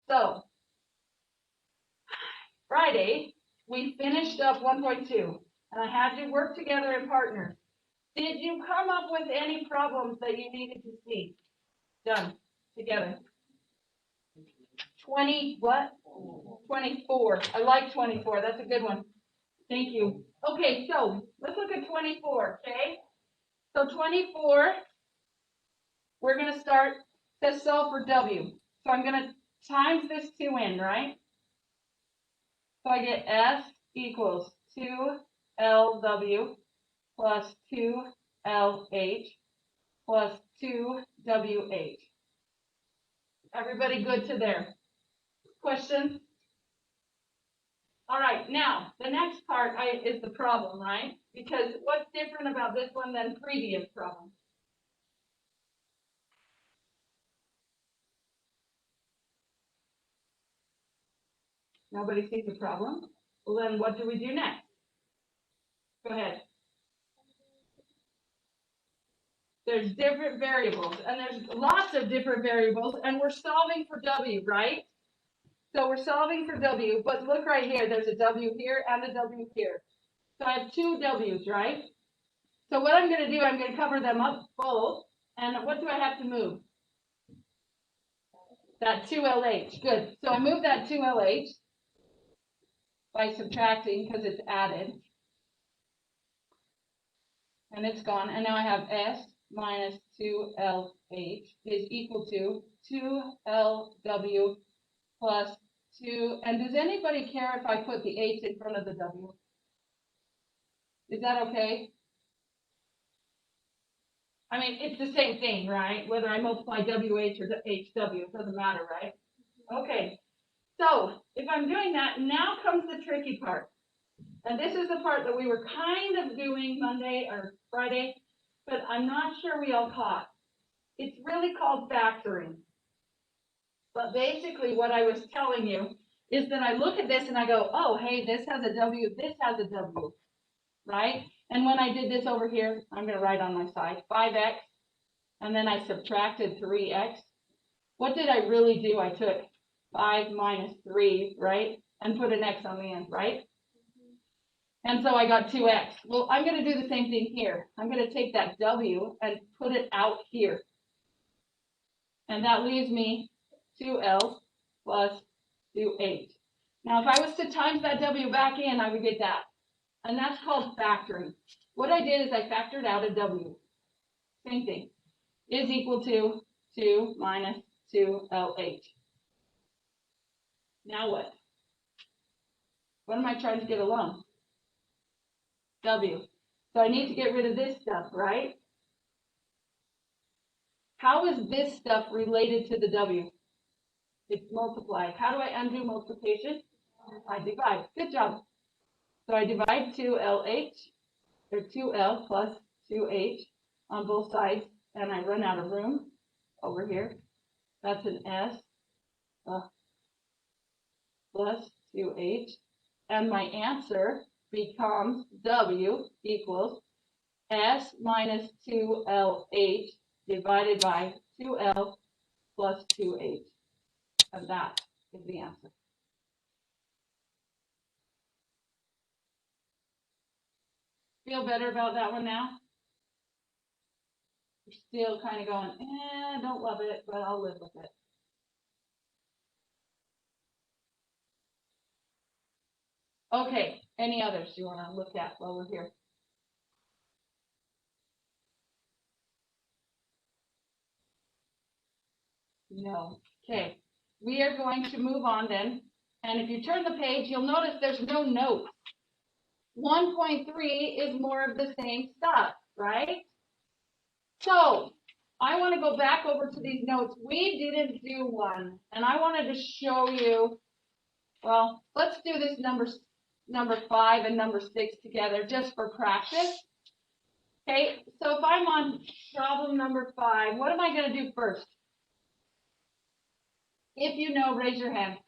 So, Friday, we finished up 1.2, and I had you work together in partners. Did you come up with any problems that you needed to see done together? 20, what? 24. I like 24. That's a good one. Thank you. Okay, so let's look at 24, okay? So 24, we're going to start to solve for W. So I'm going to times this 2n, right? So I get S equals 2LW plus 2LH plus 2WH. Everybody good to there? Questions? All right, now, the next part is the problem, right? Because what's different about this one than previous problems? Nobody sees the problem? Well, then what do we do next? Go ahead. There's different variables, and there's lots of different variables, and we're solving for W, right? So we're solving for W, but look right here. There's a W here and a W here. So I have two W's, right? So what I'm going to do, I'm going to cover them up both. And what do I have to move? That 2LH. Good. So I move that 2LH by subtracting because it's added. And it's gone. And now I have S minus 2LH is equal to 2LW plus 2. And does anybody care if I put the H in front of the W? Is that okay? I mean, it's the same thing, right? Whether I multiply WH or HW, it doesn't matter, right? Okay. So if I'm doing that, now comes the tricky part. And this is the part that we were kind of doing Monday or Friday, but I'm not sure we all caught. It's really called factoring. But basically what I was telling you is that I look at this and I go, oh, hey, this has a W, this has a W, right? And when I did this over here, I'm going to write on my side, 5x, and then I subtracted 3x. What did I really do? I took 5 minus 3, right? And put an x on the end, right? And so I got 2x. Well, I'm going to do the same thing here. I'm going to take that W and put it out here. And that leaves me 2L plus 2H. Now, if I was to times that W back in, I would get that. And that's called factoring. What I did is I factored out a W. Same thing. Is equal to 2 minus 2LH. Now what? What am I trying to get along? W. So I need to get rid of this stuff, right? How is this stuff related to the W? It's multiplied. How do I undo multiplication? I divide. Good job. So I divide 2LH, or 2L plus 2H on both sides, and I run out of room over here. That's an S plus 2H. And my answer becomes W equals S minus 2LH divided by 2L plus 2H. And that is the answer. Feel better about that one now? You're still kind of going, I don't love it, but I'll live with it. Okay, any others you want to look at while we're here? No. Okay, we are going to move on then. And if you turn the page, you'll notice there's no notes. 1.3 is more of the same stuff, right? So I want to go back over to these notes. We didn't do one, and I wanted to show you, well, let's do this number 5 and number 6 together just for practice. Okay, so if I'm on problem number 5, what am I going to do first? If you know, raise your hand.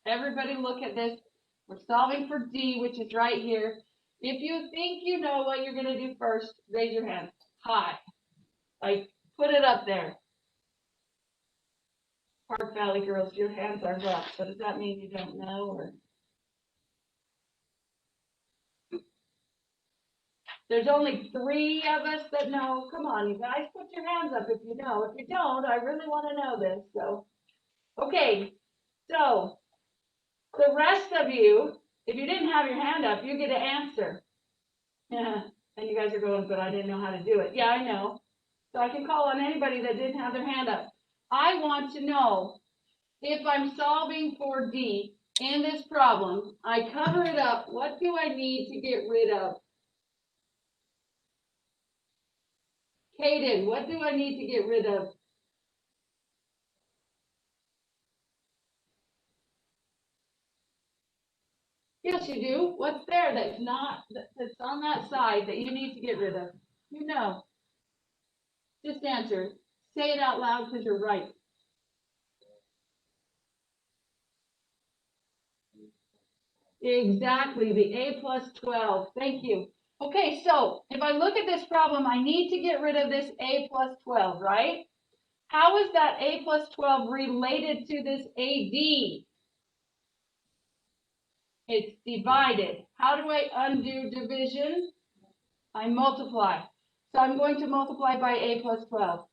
Everybody look at this. We're solving for D, which is right here. If you think you know what you're going to do first, raise your hand. High. I put it up there. Park Valley girls, your hands are up. So does that mean you don't know, or? There's only 3 of us that know. Come on, you guys, put your hands up if you know. If you don't, I really want to know this. So, okay. So, the rest of you, if you didn't have your hand up, you get an answer. Yeah. And you guys are going, but I didn't know how to do it. Yeah, I know. So I can call on anybody that didn't have their hand up. I want to know if I'm solving for D in this problem, I cover it up. What do I need to get rid of? Kaden, what do I need to get rid of? Yes, you do. What's there that's not, that's on that side that you need to get rid of? You know. Just answer. Say it out loud because you're right. Exactly, the A plus 12. Thank you. Okay, so if I look at this problem, I need to get rid of this A plus 12, right? How is that A plus 12 related to this AD? It's divided. How do I undo division? I multiply. So I'm going to multiply by A plus 12.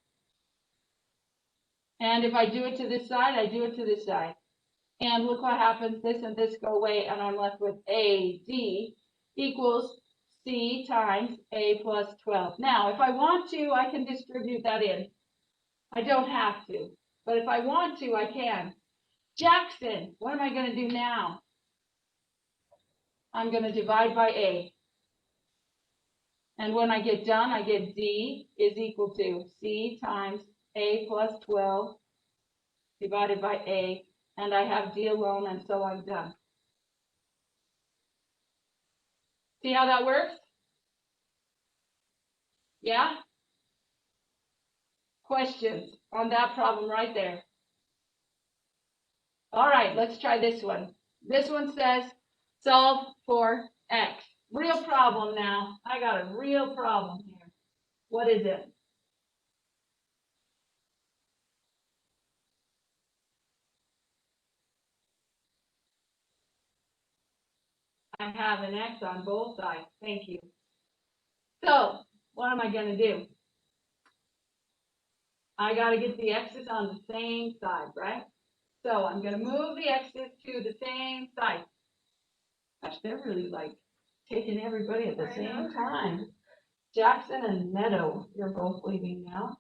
And if I do it to this side, I do it to this side. And look what happens. This and this go away, and I'm left with AD equals C times A plus 12. Now, if I want to, I can distribute that in. I don't have to. But if I want to, I can. Jackson, what am I going to do now? I'm going to divide by A. And when I get done, I get D is equal to C times A plus 12 divided by A. And I have D alone, and so I'm done. See how that works? Yeah? Questions on that problem right there? All right, let's try this one. This one says solve for X. Real problem now. I got a real problem here. What is it? I have an X on both sides. Thank you. So what am I going to do? I got to get the X's on the same side, right? So I'm going to move the X's to the same side. Gosh, they're really like taking everybody at the same time. Jackson and Meadow, you're both leaving now.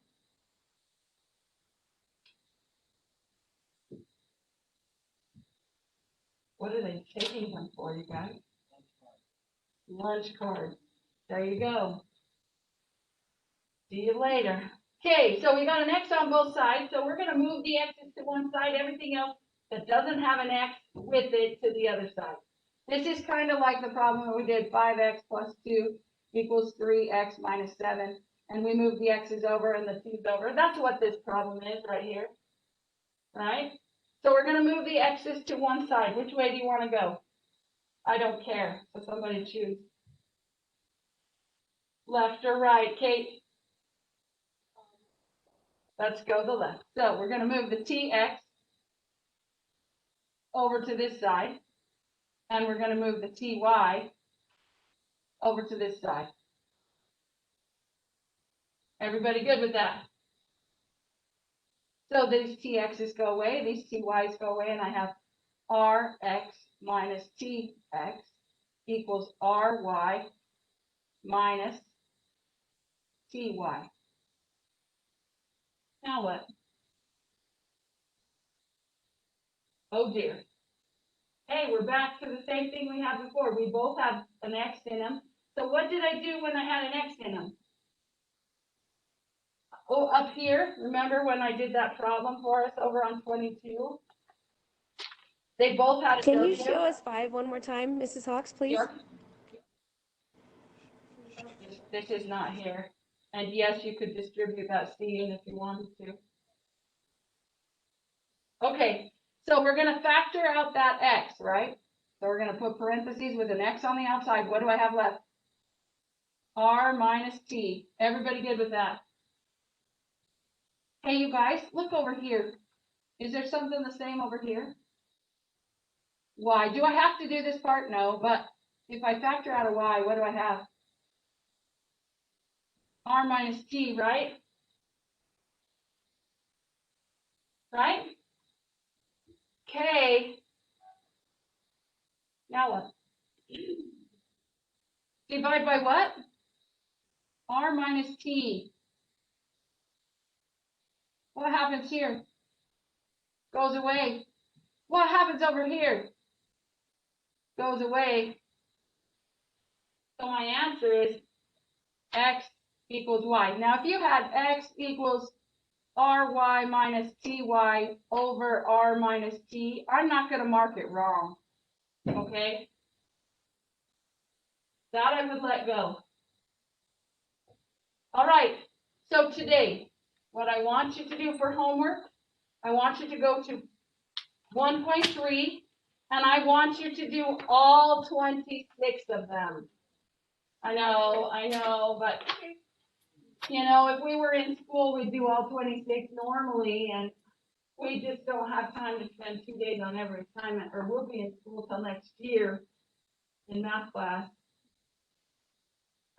What are they taking them for, you guys? Lunch card. There you go. See you later. Okay, so we got an X on both sides, so we're going to move the X's to one side, everything else that doesn't have an X with it to the other side. This is kind of like the problem where we did 5x plus 2 equals 3x minus 7, and we moved the X's over and the 2's over. That's what this problem is right here, right? So we're going to move the X's to one side. Which way do you want to go? I don't care, so somebody choose. Left or right, Kate? Let's go the left. So we're going to move the TX over to this side, and we're going to move the TY over to this side. Everybody good with that? So these TX's go away, these TY's go away, and I have RX minus TX equals RY minus TY. Now what? Oh dear. Hey, we're back to the same thing we had before. We both have an X in them. So what did I do when I had an X in them? Oh, up here, remember when I did that problem for us over on 22? They both had a Can W. you show us 5 one more time, Mrs. Hawks, please? Sure. This is not here. And yes, you could distribute that C in if you wanted to. Okay, so we're going to factor out that X, right? So we're going to put parentheses with an X on the outside. What do I have left? R minus T. Everybody good with that? Hey, you guys, look over here. Is there something the same over here? Y. Do I have to do this part? No, but if I factor out a y, what do I have? R minus t, right? Right? K. Now what? Divide by what? R minus t. What happens here? Goes away. What happens over here? Goes away. So my answer is x equals y. Now, if you had x equals ry minus ty over r minus t, I'm not going to mark it wrong. Okay? That I would let go. All right. So today, what I want you to do for homework, I want you to go to 1.3, and I want you to do all 26 of them. I know, but you know, if we were in school, we'd do all 26 normally, and we just don't have time to spend 2 days on every assignment, or we'll be in school till next year in math class.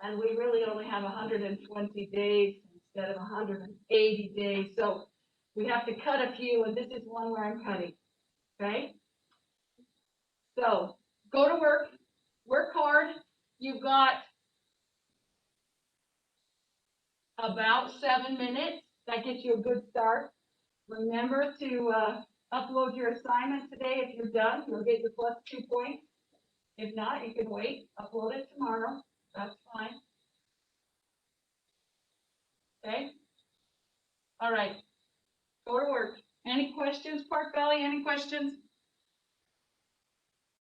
And we really only have 120 days instead of 180 days. So we have to cut a few, and this is one where I'm cutting. Okay? So go to work hard. You've got about 7 minutes. That gets you a good start. Remember to upload your assignment today. If you're done, you'll get your plus 2 points. If not, you can wait. Upload it tomorrow. That's fine. Okay? All right. Go to work. Any questions, Park Valley? Any questions?